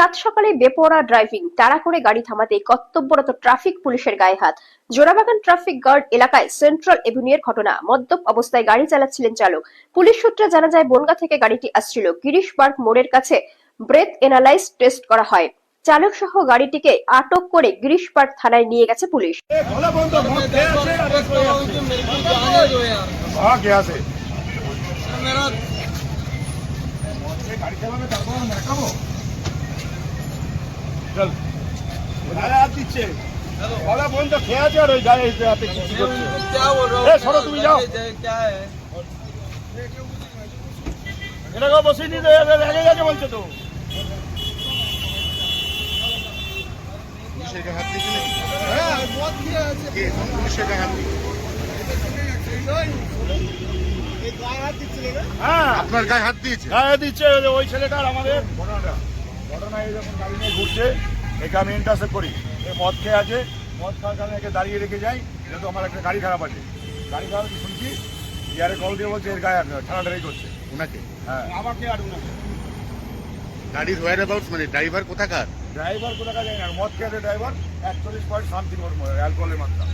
সাত সকালে বেপরোয়া ড্রাইভিং, তাড়া করে গাড়ি থামাতে কর্তব্যরত ট্রাফিক পুলিশের গায়ে হাত। জোড়াবাগান ট্রাফিক গার্ড এলাকায় সেন্ট্রাল এভিনিউয়ের ঘটনা। মদ্যপ অবস্থায় গাড়ি চালাচ্ছিলেন চালক। পুলিশ সূত্রে জানা যায়, বনগাঁ থেকে গাড়িটি আসছিল। গিরিশ পার্ক মোড়ের কাছে ব্রেথ এনালাইজ টেস্ট করা হয়। চালক সহ গাড়িটিকে আটক করে গিরিশ পার্ক থানায় নিয়ে গেছে পুলিশ। বসে নিয়ে বলছে তো পুলিশের গায়ে হাত দিয়েছে নাকি? কে কোন পুলিশের গায়ে হাত দিয়েছে? হ্যাঁ আপনার গায়ে হাত দিয়েছে? গায়ে দিচ্ছে ওই ছেলেটার। আমাদের ঘটনা এই যখন গাড়ি নিয়ে ঘুরছে, একে আমি ইন্টারসেপ্ট করি। এ মদ খেয়ে আছে, মদ খাওয়ার কারণে একে দাঁড়িয়ে রেখে যাই। যেহেতু আমার একটা গাড়ি খারাপ আছে, গাড়ি খারাপ শুনছি ইয়ারে কল দিয়ে বলছে এর গায়ে ঠাড়াঠাড়ি করছে ওনাকে? হ্যাঁ আমাকে আর ওনাকে। গাড়ির হোয়ার অ্যাবাউটস মানে ড্রাইভার কোথাকার? ড্রাইভার কোথাকার জানি না, মদ খেয়ে আছে ড্রাইভার। 41 পয়েন্ট সামথিং ওর অ্যালকোহলের মাত্রা।